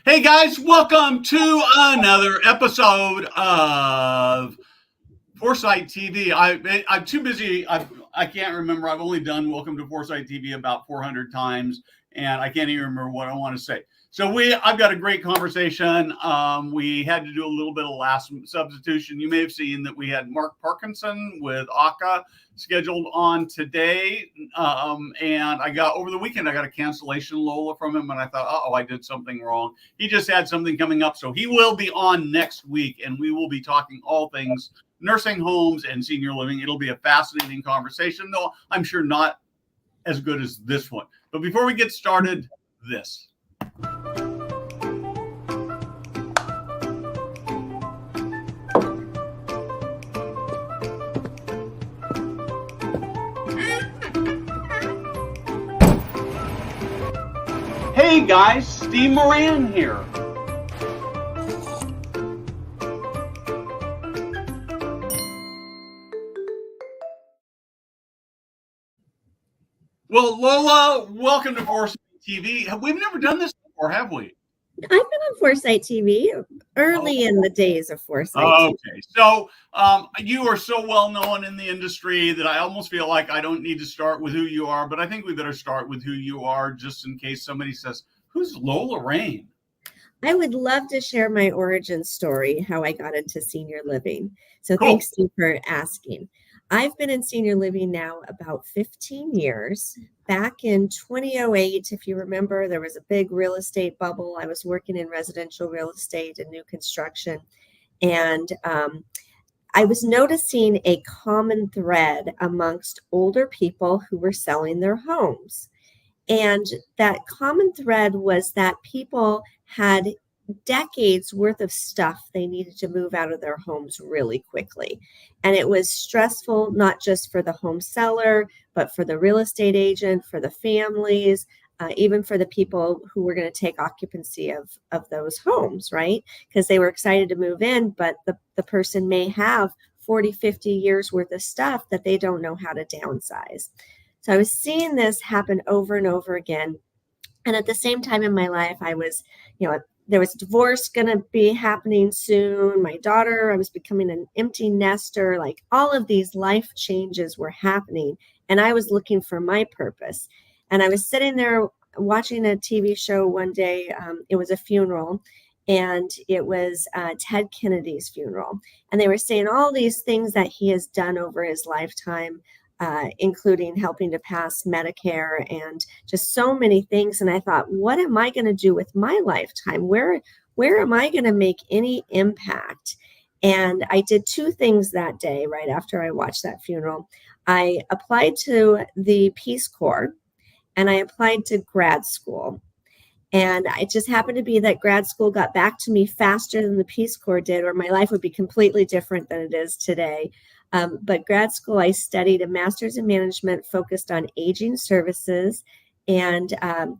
Hey guys, welcome to another episode of Foresight TV. I'm too busy. I can't remember. I've only done Welcome to Foresight TV about 400 times, and I can't even remember what I want to say. So I've got a great conversation. We had to do a little bit of last substitution. You may have seen that we had Mark Parkinson with ACA scheduled on today, and I got over the weekend. I got a cancellation, Lola, from him, and I thought, oh, I did something wrong. He just had something coming up, so he will be on next week, and we will be talking all things nursing homes and senior living. It'll be a fascinating conversation, though I'm sure not as good as this one. But before we get started, this. Hey guys, Steve Moran here. Well, Lola, welcome to Foresight TV. We've never done this before, have we? I've been on Foresight TV early in the days of Foresight TV. Okay, so you are so well known in the industry that I almost feel like I don't need to start with who you are, but I think we better start with who you are just in case somebody says, who's Lola Rain? I would love to share my origin story, how I got into senior living. So Cool. Thanks, Steve, for asking. I've been in senior living now about 15 years. Back in 2008, if you remember, there was a big real estate bubble. I was working in residential real estate and new construction. And I was noticing a common thread amongst older people who were selling their homes. And that common thread was that people had decades worth of stuff they needed to move out of their homes really quickly. And it was stressful, not just for the home seller, but for the real estate agent, for the families, even for the people who were going to take occupancy of those homes, right? Because they were excited to move in, but the person may have 40, 50 years worth of stuff that they don't know how to downsize. So I was seeing this happen over and over again. And at the same time in my life, I was, there was divorce going to be happening soon. My daughter, I was becoming an empty nester. Like all of these life changes were happening. And I was looking for my purpose. And I was sitting there watching a TV show one day. It was a funeral. And it was Ted Kennedy's funeral. And they were saying all these things that he has done over his lifetime, including helping to pass Medicare and just so many things. And I thought, what am I going to do with my lifetime? Where am I going to make any impact? And I did two things that day right after I watched that funeral. I applied to the Peace Corps and I applied to grad school. And it just happened to be that grad school got back to me faster than the Peace Corps did, or my life would be completely different than it is today. But grad school, I studied a master's in management focused on aging services, and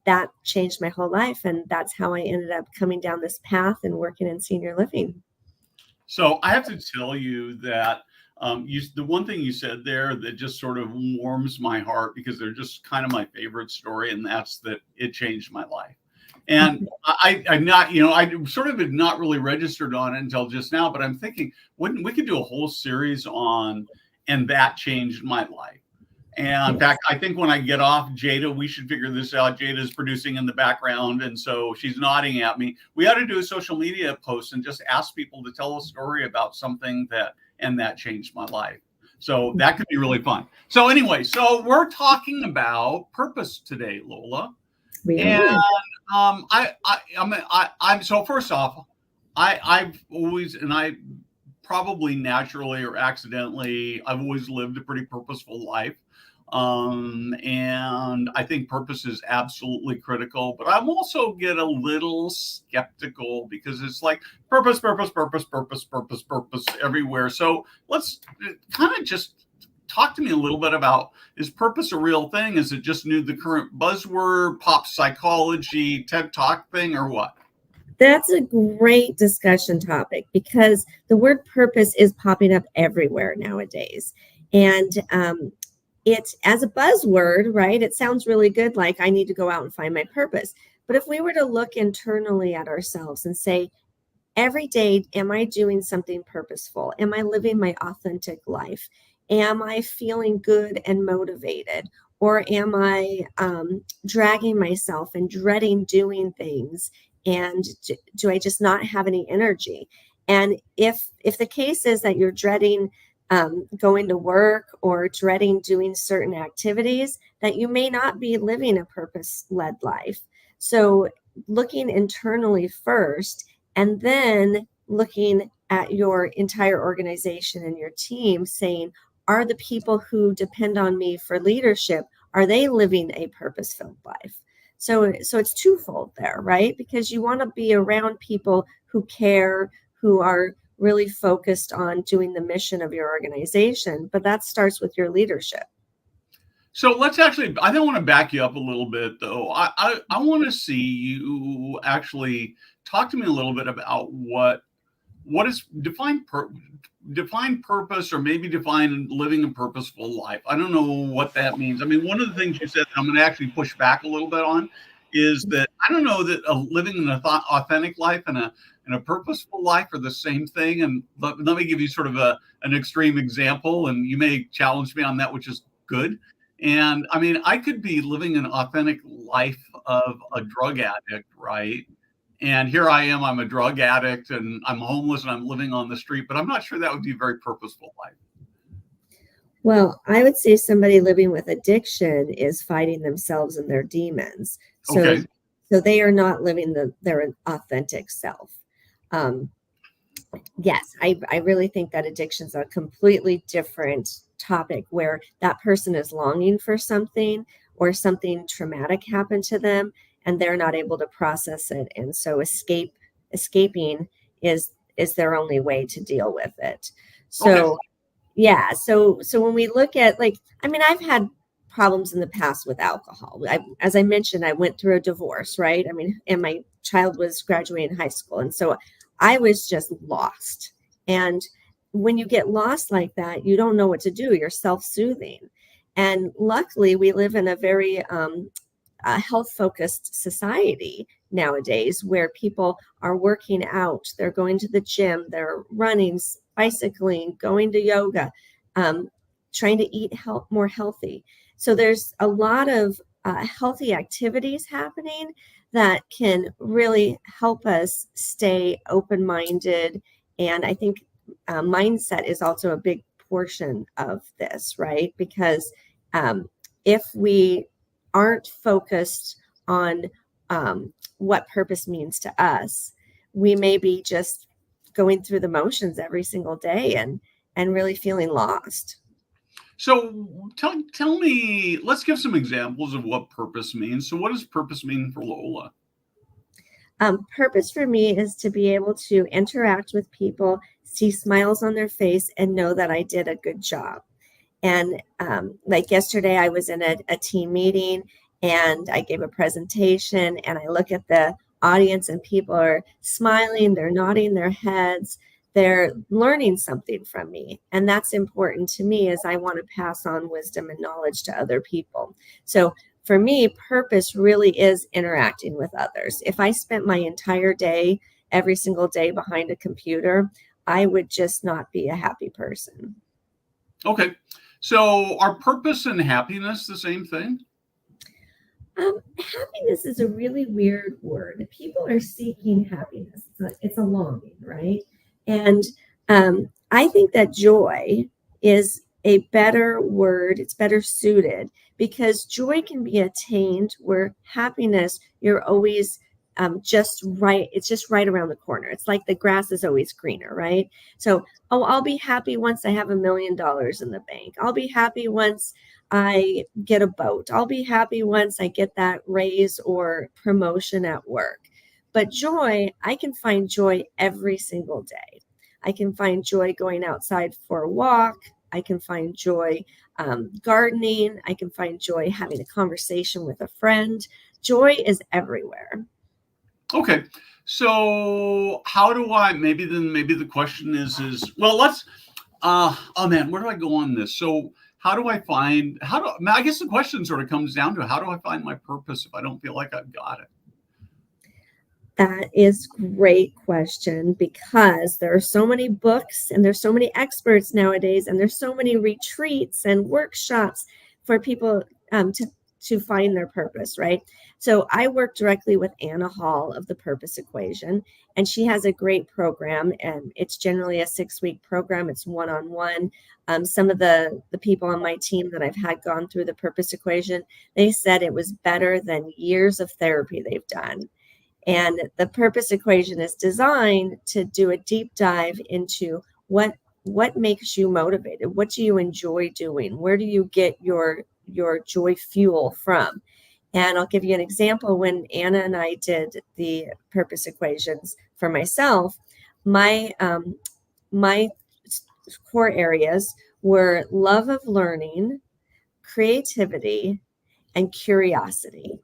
that changed my whole life. And that's how I ended up coming down this path and working in senior living. So I have to tell you that the one thing you said there that just sort of warms my heart, because they're just kind of my favorite story, and that's that it changed my life. And I'm not, I sort of had not really registered on it until just now, but I'm thinking, we could do a whole series on, and that changed my life. And in fact, I think when I get off Jada, we should figure this out. Jada's producing in the background, and so she's nodding at me. We ought to do a social media post and just ask people to tell a story about something that changed my life. So that could be really fun. So anyway, so we're talking about purpose today, Lola. I'm so first off, I've always, and I probably naturally or accidentally, I've always lived a pretty purposeful life. And I think purpose is absolutely critical, but I'm also get a little skeptical because it's like purpose everywhere. So let's kind of just talk to me a little bit about, is purpose a real thing? Is it just the current buzzword, pop psychology, TED Talk thing, or what? That's a great discussion topic because the word purpose is popping up everywhere nowadays. And it, as a buzzword, right, it sounds really good, like I need to go out and find my purpose. But if we were to look internally at ourselves and say, every day, am I doing something purposeful? Am I living my authentic life? Am I feeling good and motivated? Or am I dragging myself and dreading doing things? And do I just not have any energy? And if the case is that you're dreading going to work or dreading doing certain activities, that you may not be living a purpose-led life. So looking internally first, and then looking at your entire organization and your team, saying, are the people who depend on me for leadership, are they living a purpose-filled life? So it's twofold there, right? Because you want to be around people who care, who are really focused on doing the mission of your organization, but that starts with your leadership. So let's actually, I don't want to back you up a little bit though. I want to see you actually talk to me a little bit about what is define purpose, or maybe define living a purposeful life. I don't know what that means. I mean, one of the things you said that I'm going to actually push back a little bit on is that I don't know that living an authentic life and a purposeful life are the same thing. And let me give you sort of an extreme example, and you may challenge me on that, which is good. And I mean, I could be living an authentic life of a drug addict, right? And here I am, I'm a drug addict and I'm homeless and I'm living on the street, but I'm not sure that would be a very purposeful life. Well, I would say somebody living with addiction is fighting themselves and their demons. Okay. So they are not living their authentic self. Yes, I really think that addiction's a completely different topic, where that person is longing for something or something traumatic happened to them and they're not able to process it. And so escaping is their only way to deal with it. So Okay. yeah, so when we look at, like, I mean, I've had problems in the past with alcohol. As I mentioned, I went through a divorce, right? I mean, and my child was graduating high school, and so I was just lost. And when you get lost like that, you don't know what to do. You're self-soothing. And luckily, we live in a very health-focused society nowadays, where people are working out, they're going to the gym, they're running, bicycling, going to yoga, trying to eat more healthy. So there's a lot of healthy activities happening that can really help us stay open-minded. And I think mindset is also a big portion of this, right? Because if we aren't focused on what purpose means to us, we may be just going through the motions every single day and really feeling lost. So tell me, let's give some examples of what purpose means. So what does purpose mean for Lola? Purpose for me is to be able to interact with people, see smiles on their face, and know that I did a good job. And like yesterday, I was in a team meeting and I gave a presentation, and I look at the audience and people are smiling, they're nodding their heads, they're learning something from me. And that's important to me, as I want to pass on wisdom and knowledge to other people. So for me, purpose really is interacting with others. If I spent my entire day, every single day behind a computer, I would just not be a happy person. Okay. So are purpose and happiness the same thing? Happiness is a really weird word. People are seeking happiness. It's a longing, right? And I think that joy is a better word. It's better suited, because joy can be attained, where happiness, you're always just right. It's just right around the corner. It's like the grass is always greener, right? So, oh, I'll be happy once I have $1 million in the bank. I'll be happy once I get a boat. I'll be happy once I get that raise or promotion at work. But joy, I can find joy every single day. I can find joy going outside for a walk. I can find joy gardening. I can find joy having a conversation with a friend. Joy is everywhere. Okay. So how do I, maybe the question is, well, let's, oh man, where do I go on this? So I guess the question sort of comes down to, how do I find my purpose if I don't feel like I've got it? That is great question, because there are so many books and there's so many experts nowadays, and there's so many retreats and workshops for people to find their purpose, right? So I work directly with Anna Hall of the Purpose Equation, and she has a great program, and it's generally a 6-week program. It's one-on-one. Some of the people on my team that I've had gone through the Purpose Equation, they said it was better than years of therapy they've done. And the purpose equation is designed to do a deep dive into what makes you motivated, what do you enjoy doing, where do you get your joy fuel from. And I'll give you an example. When Anna and I did the purpose equations for myself, my core areas were love of learning, creativity, and curiosity.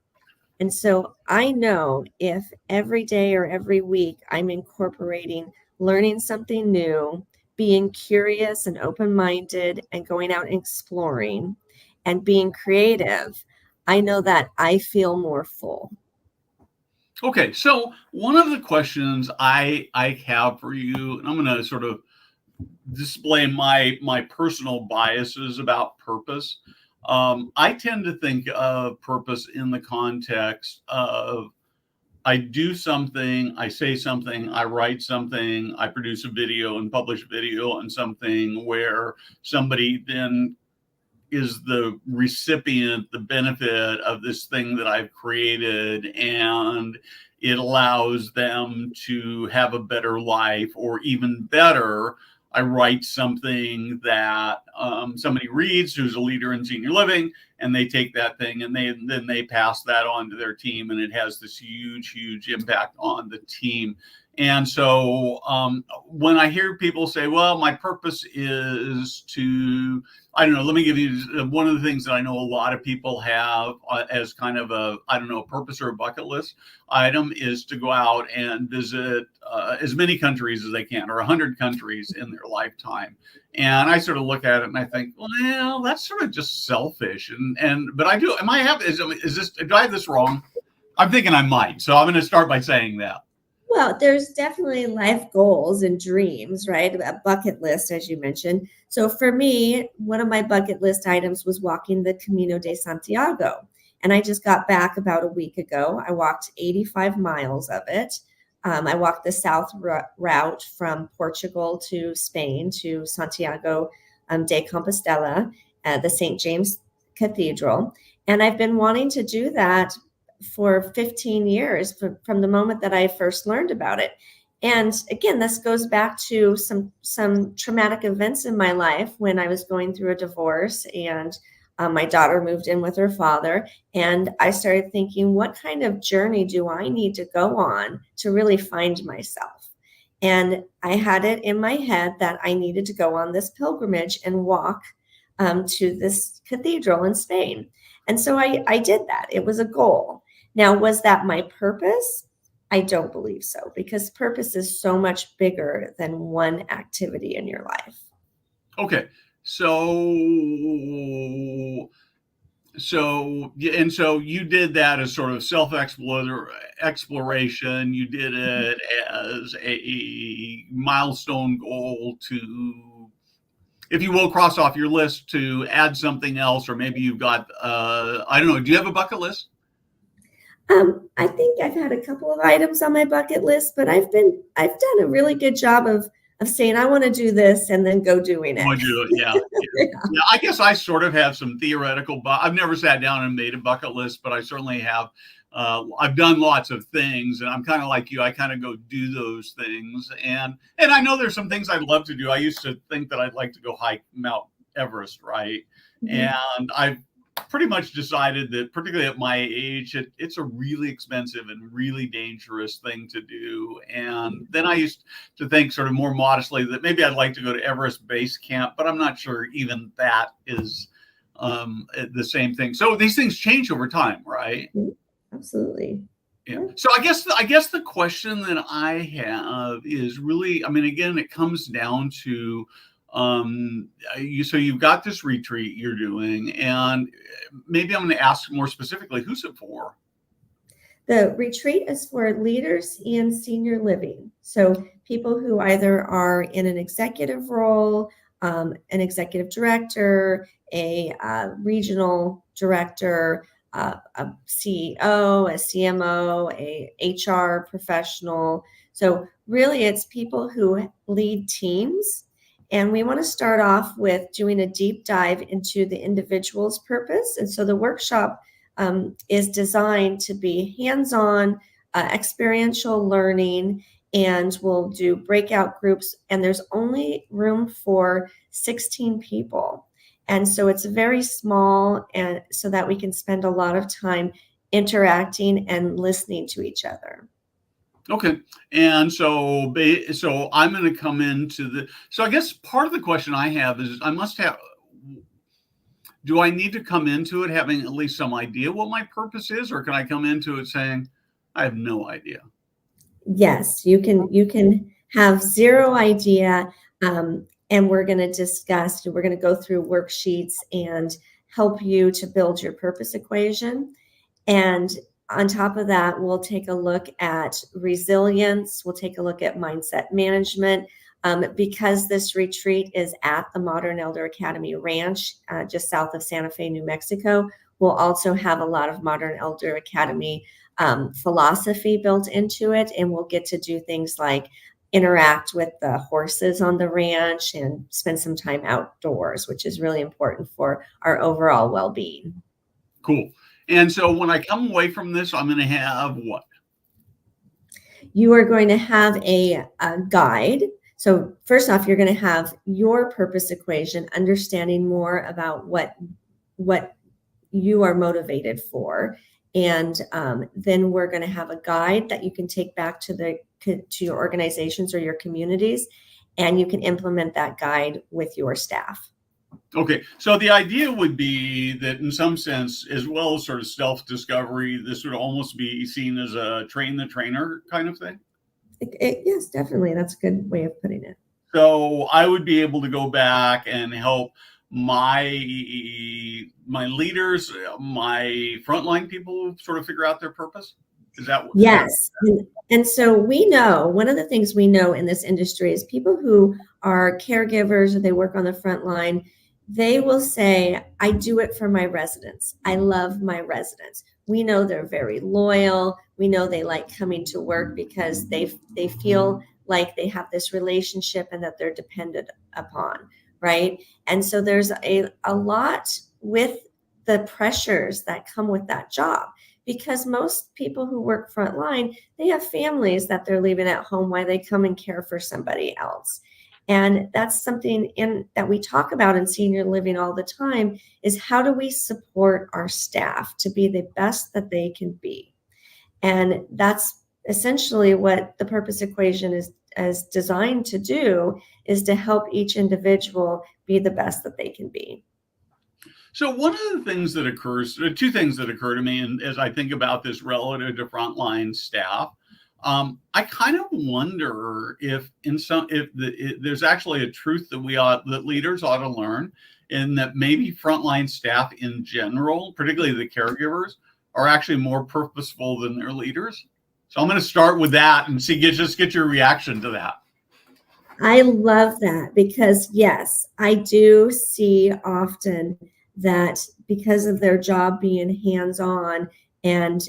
And so I know if every day or every week I'm incorporating learning something new, being curious and open-minded, and going out and exploring and being creative, I know that I feel more full. Okay, so one of the questions I have for you, and I'm going to sort of display my personal biases about purpose. I tend to think of purpose in the context of I do something, I say something, I write something, I produce a video and publish a video on something where somebody then is the recipient, the benefit of this thing that I've created, and it allows them to have a better life, or even better, I write something that somebody reads who's a leader in senior living, and they take that thing and then they pass that on to their team, and it has this huge impact on the team. And so when I hear people say, well, my purpose is to, I don't know, let me give you one of the things that I know a lot of people have as kind of a, I don't know, a purpose or a bucket list item is to go out and visit as many countries as they can, or 100 countries in their lifetime. And I sort of look at it and I think, well, that's sort of just selfish. But I do, am I have, is this, do I have this wrong? I'm thinking I might. So I'm going to start by saying that. Well, there's definitely life goals and dreams, right? A bucket list, as you mentioned. So for me, one of my bucket list items was walking the Camino de Santiago. And I just got back about a week ago. I walked 85 miles of it. I walked the south route from Portugal to Spain to Santiago de Compostela, the St. James Cathedral. And I've been wanting to do that for 15 years from the moment that I first learned about it. And again, this goes back to some traumatic events in my life when I was going through a divorce, and my daughter moved in with her father. And I started thinking, what kind of journey do I need to go on to really find myself? And I had it in my head that I needed to go on this pilgrimage and walk to this cathedral in Spain. And so I did that. It was a goal. Now, was that my purpose? I don't believe so, because purpose is so much bigger than one activity in your life. Okay. So you did that as sort of exploration. You did it as a milestone goal to, if you will, cross off your list to add something else, or maybe you've got, I don't know, do you have a bucket list? I think I've had a couple of items on my bucket list, but I've done a really good job of saying I want to do this and then go doing it. Yeah. Yeah, I guess I sort of have some theoretical, but I've never sat down and made a bucket list, but I certainly have. I've done lots of things, and I'm kind of like you. I kind of go do those things, and I know there's some things I'd love to do. I used to think that I'd like to go hike Mount Everest, right? Mm-hmm. And I've pretty much decided that, particularly at my age, it's a really expensive and really dangerous thing to do. And then I used to think sort of more modestly that maybe I'd like to go to Everest Base Camp, but I'm not sure even that is the same thing. So these things change over time, right? Absolutely. Yeah. So I guess the question that I have is really, I mean, again, it comes down to so you've got this retreat you're doing, and maybe I'm going to ask more specifically, who's it for? The retreat is for leaders in senior living. So people who either are in an executive role, an executive director, a regional director, a CEO, a CMO, a HR professional. So really it's people who lead teams. And we want to start off with doing a deep dive into the individual's purpose. And so the workshop is designed to be hands-on, experiential learning, and we'll do breakout groups. And there's only room for 16 people. And so it's very small, and so that we can spend a lot of time interacting and listening to each other. Okay. And so I'm going to come into so I guess part of the question I have is do I need to come into it having at least some idea what my purpose is, or can I come into it saying, I have no idea? Yes, you can have zero idea, and we're going to go through worksheets and help you to build your purpose equation. And on top of that, we'll take a look at resilience. We'll take a look at mindset management. Because this retreat is at the Modern Elder Academy Ranch, just south of Santa Fe, New Mexico, we'll also have a lot of Modern Elder Academy philosophy built into it. And we'll get to do things like interact with the horses on the ranch and spend some time outdoors, which is really important for our overall well-being. Cool. And so when I come away from this, I'm going to have what? You are going to have a guide. So first off, you're going to have your purpose equation, understanding more about what you are motivated for. And then we're going to have a guide that you can take back to your organizations or your communities, and you can implement that guide with your staff. Okay, so the idea would be that in some sense, as well as sort of self-discovery, this would almost be seen as a train the trainer kind of thing? Yes, definitely. That's a good way of putting it. So I would be able to go back and help my leaders, my frontline people sort of figure out their purpose? Is that what? Yes. And so we know, one of the things we know in this industry is people who are caregivers or they work on the front line, they will say, I do it for my residents. I love my residents. We know they're very loyal. We know they like coming to work because they feel like they have this relationship and that they're dependent upon, right? And so there's a lot with the pressures that come with that job, because most people who work frontline, they have families that they're leaving at home while they come and care for somebody else. And that's something that we talk about in senior living all the time, is how do we support our staff to be the best that they can be? And that's essentially what the purpose equation is designed to do, is to help each individual be the best that they can be. So one of the things that two things that occur to me, and as I think about this relative to frontline staff, I kind of wonder if there's actually a truth that leaders ought to learn, and that maybe frontline staff in general, particularly the caregivers, are actually more purposeful than their leaders. So I'm going to start with that and just get your reaction to that. I love that, because yes, I do see often that because of their job being hands-on and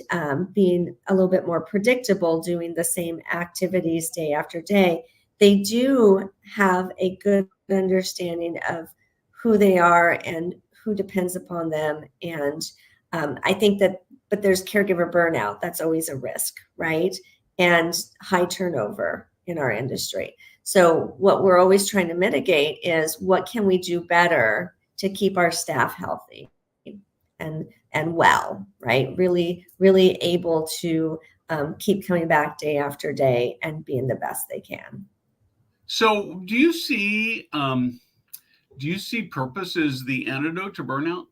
being a little bit more predictable, doing the same activities day after day, they do have a good understanding of who they are and who depends upon them. And I think but there's caregiver burnout. That's always a risk, right? And high turnover in our industry. So what we're always trying to mitigate is, what can we do better to keep our staff healthy and well, right? Really, really able to keep coming back day after day and being the best they can. So do you see purpose as the antidote to burnout?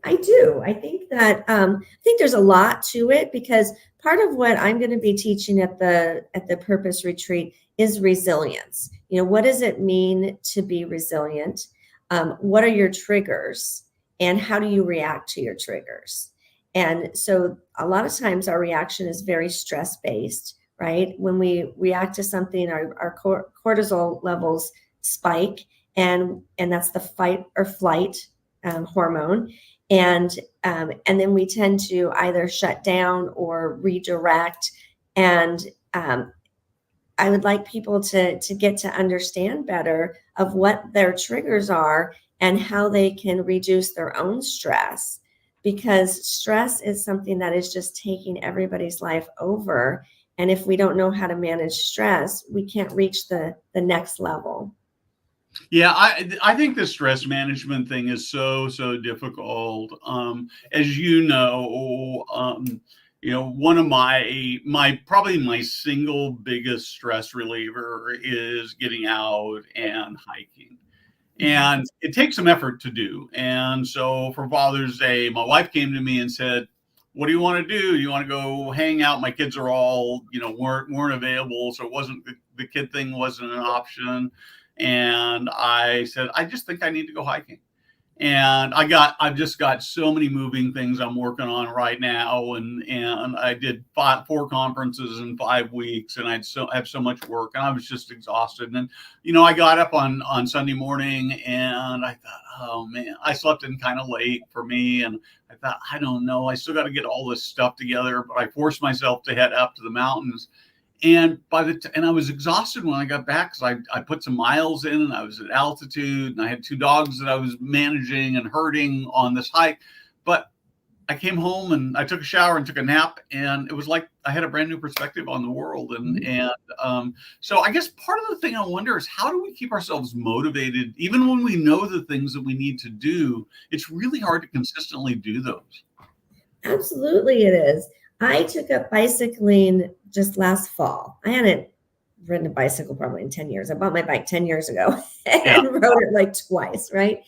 I do. I think that I think there's a lot to it, because part of what I'm going to be teaching at the purpose retreat is resilience. You know, what does it mean to be resilient? What are your triggers, and how do you react to your triggers? And so a lot of times our reaction is very stress based, right? When we react to something, our cortisol levels spike, and that's the fight or flight hormone. And then we tend to either shut down or redirect. And I would like people to get to understand better of what their triggers are and how they can reduce their own stress, because stress is something that is just taking everybody's life over. And if we don't know how to manage stress, we can't reach the next level. Yeah, I think the stress management thing is so difficult. As one of my probably my single biggest stress reliever is getting out and hiking. And it takes some effort to do. And so for Father's Day, my wife came to me and said, "What do you want to do? You want to go hang out?" My kids are all, weren't available, so it wasn't the kid thing wasn't an option. And I said, "I just think I need to go hiking." And I've just got so many moving things I'm working on right now, and I did 4 conferences in 5 weeks, and have so much work, and I was just exhausted. And I got up on Sunday morning, and I thought, oh man, I slept in kind of late for me, and I thought, I don't know, I still got to get all this stuff together, but I forced myself to head up to the mountains. And I was exhausted when I got back, because I put some miles in, and I was at altitude, and I had 2 dogs that I was managing and herding on this hike. But I came home and I took a shower and took a nap, and it was like I had a brand new perspective on the world. So I guess part of the thing I wonder is, how do we keep ourselves motivated even when we know the things that we need to do? It's really hard to consistently do those. Absolutely, it is. I took up bicycling just last fall. I hadn't ridden a bicycle probably in 10 years. I bought my bike 10 years ago and rode it like twice, right?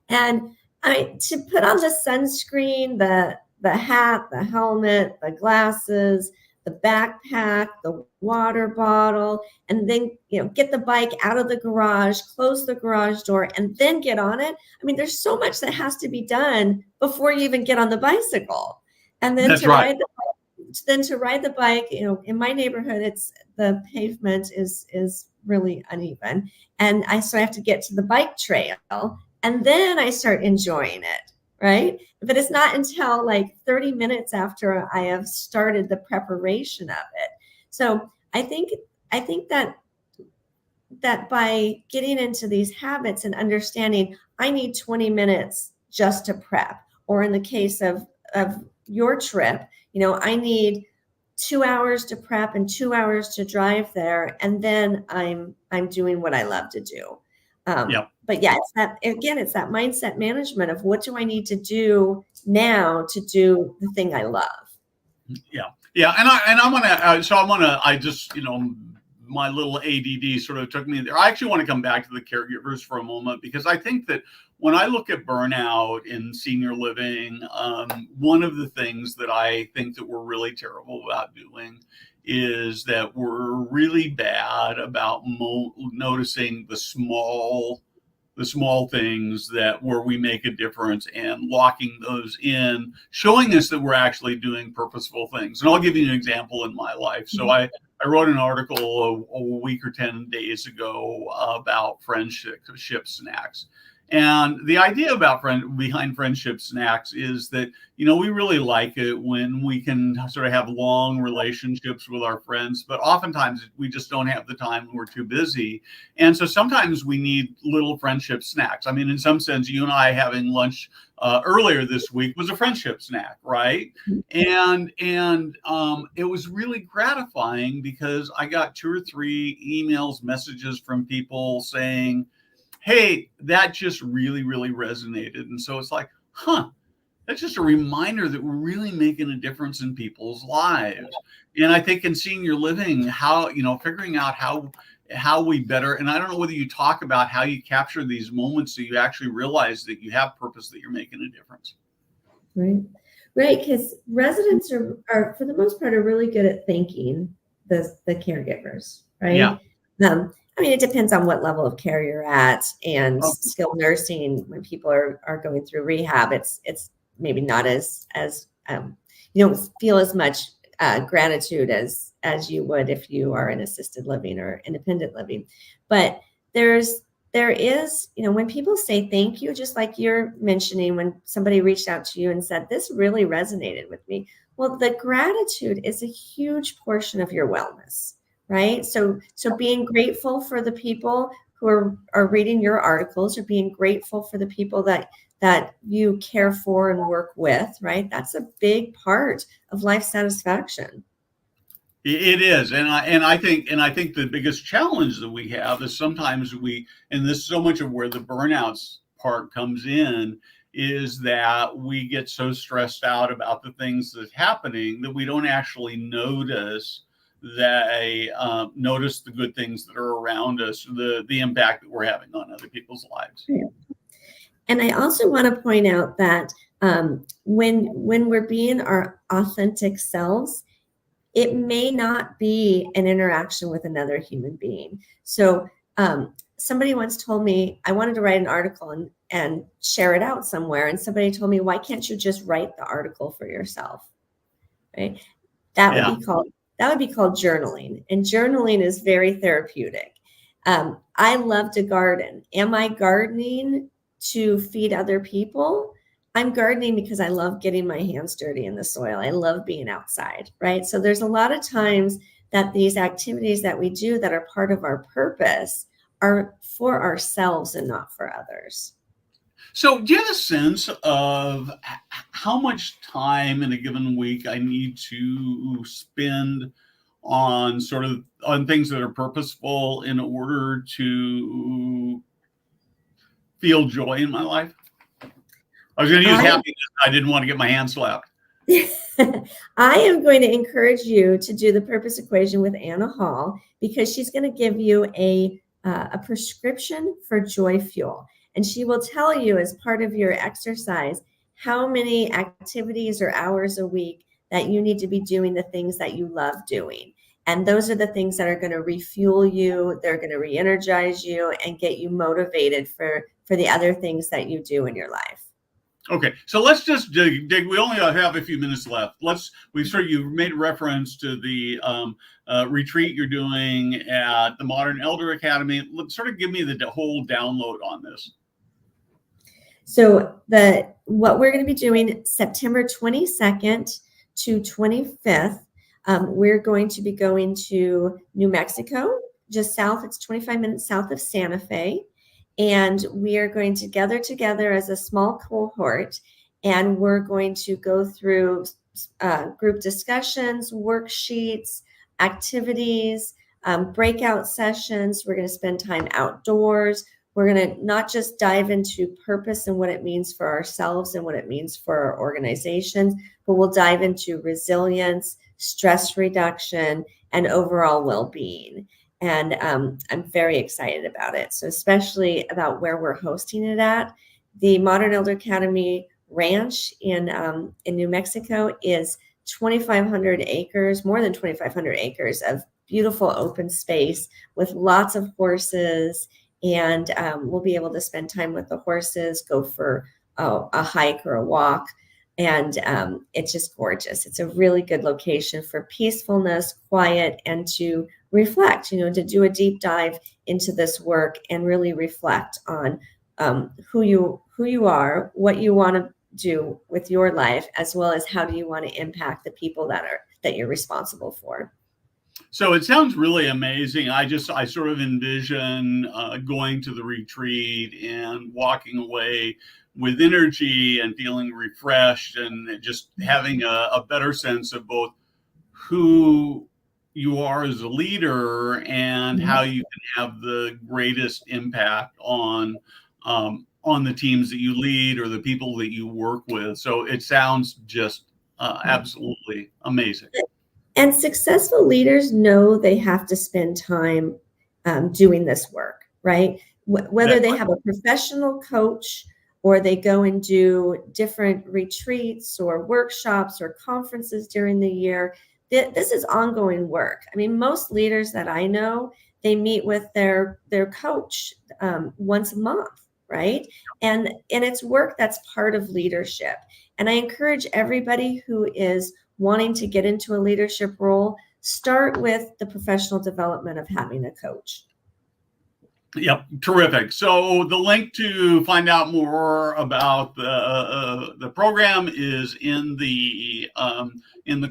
And to put on the sunscreen, the hat, the helmet, the glasses, the backpack, the water bottle, and then get the bike out of the garage, close the garage door, and then get on it. I mean, there's so much that has to be done before you even get on the bicycle. And then That's right. to ride the bike, in my neighborhood, the pavement is really uneven. And so I have to get to the bike trail, and then I start enjoying it, right? But it's not until like 30 minutes after I have started the preparation of it. So I think that by getting into these habits and understanding, I need 20 minutes just to prep, or in the case of your trip, I need 2 hours to prep and 2 hours to drive there, and then I'm doing what I love to do. But yeah, it's that mindset management of, what do I need to do now to do the thing I love? Yeah, and I just my little ADD sort of took me there. I actually want to come back to the caregivers for a moment, because I think that when I look at burnout in senior living, one of the things that I think that we're really terrible about doing is that we're really bad about noticing the small things where we make a difference, and locking those in, showing us that we're actually doing purposeful things. And I'll give you an example in my life. So I wrote an article a week or 10 days ago about friendship snacks. And the idea behind friendship snacks is that, we really like it when we can sort of have long relationships with our friends, but oftentimes we just don't have the time and we're too busy. And so sometimes we need little friendship snacks. I mean, in some sense, you and I having lunch earlier this week was a friendship snack, right? And it was really gratifying, because I got 2 or 3 emails, messages from people saying, hey, that just really resonated. And so it's like, that's just a reminder that we're really making a difference in people's lives. And I think in senior living, how, figuring out how we better, and I don't know whether you talk about how you capture these moments so you actually realize that you have purpose, that you're making a difference. Right. Because residents are, for the most part, are really good at thanking the caregivers, right? Yeah. I mean, it depends on what level of care you're at, and skilled nursing, when people are going through rehab, it's maybe not as you don't feel as much gratitude as you would if you are in assisted living or independent living. But there is, when people say thank you, just like you're mentioning, when somebody reached out to you and said, this really resonated with me. Well, the gratitude is a huge portion of your wellness, right? So being grateful for the people who are reading your articles, or being grateful for the people that you care for and work with, right? That's a big part of life satisfaction. It is, and I think the biggest challenge that we have is sometimes and this is so much of where the burnouts part comes in, is that we get so stressed out about the things that's happening that we don't actually notice notice the good things that are around us, the impact that we're having on other people's lives. And I also want to point out that when we're being our authentic selves, it may not be an interaction with another human being. So somebody once told me, I wanted to write an article and share it out somewhere. And somebody told me, why can't you just write the article for yourself? Right? That would be called journaling. And journaling is very therapeutic. I love to garden. Am I gardening to feed other people? I'm gardening because I love getting my hands dirty in the soil. I love being outside, right? So there's a lot of times that these activities that we do that are part of our purpose are for ourselves and not for others. So, do you have a sense of how much time in a given week I need to spend on things that are purposeful in order to feel joy in my life? I was going to use happiness. I didn't want to get my hand slapped. I am going to encourage you to do the purpose equation with Anna Hall, because she's going to give you a prescription for joy fuel. And she will tell you, as part of your exercise, how many activities or hours a week that you need to be doing the things that you love doing. And those are the things that are going to refuel you. They're going to re-energize you and get you motivated for the other things that you do in your life. Okay, so let's just dig. We only have a few minutes left. You made reference to the retreat you're doing at the Modern Elder Academy. Let's sort of give me the whole download on this. So what we're going to be doing September 22nd to 25th, we're going to be going to New Mexico, just south. It's 25 minutes south of Santa Fe. And we are going to gather together as a small cohort, and we're going to go through group discussions, worksheets, activities, breakout sessions. We're going to spend time outdoors. We're going to not just dive into purpose and what it means for ourselves and what it means for our organizations, but we'll dive into resilience, stress reduction, and overall well-being. And I'm very excited about it. So especially about where we're hosting it at. The Modern Elder Academy Ranch in New Mexico is 2,500 acres, more than 2,500 acres of beautiful open space with lots of horses. And we'll be able to spend time with the horses, go for a hike or a walk. And it's just gorgeous. It's a really good location for peacefulness, quiet, and to reflect, to do a deep dive into this work and really reflect on who you are, what you want to do with your life, as well as how do you want to impact the people that you're responsible for. So it sounds really amazing. I sort of envision going to the retreat and walking away with energy and feeling refreshed, and just having a better sense of both who you are as a leader and how you can have the greatest impact on the teams that you lead or the people that you work with. So it sounds just absolutely amazing. And successful leaders know they have to spend time doing this work, right? Whether they have a professional coach or they go and do different retreats or workshops or conferences during the year, this is ongoing work. I mean, most leaders that I know, they meet with their coach once a month, right? And it's work that's part of leadership. And I encourage everybody who is wanting to get into a leadership role, start with the professional development of having a coach. Yep, terrific. So the link to find out more about the program is in the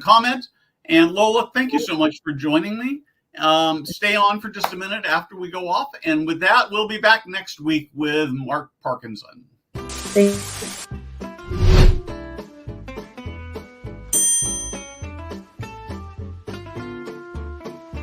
comment. And Lola, thank you so much for joining me. Stay on for just a minute after we go off, and with that, we'll be back next week with Mark Parkinson. Thank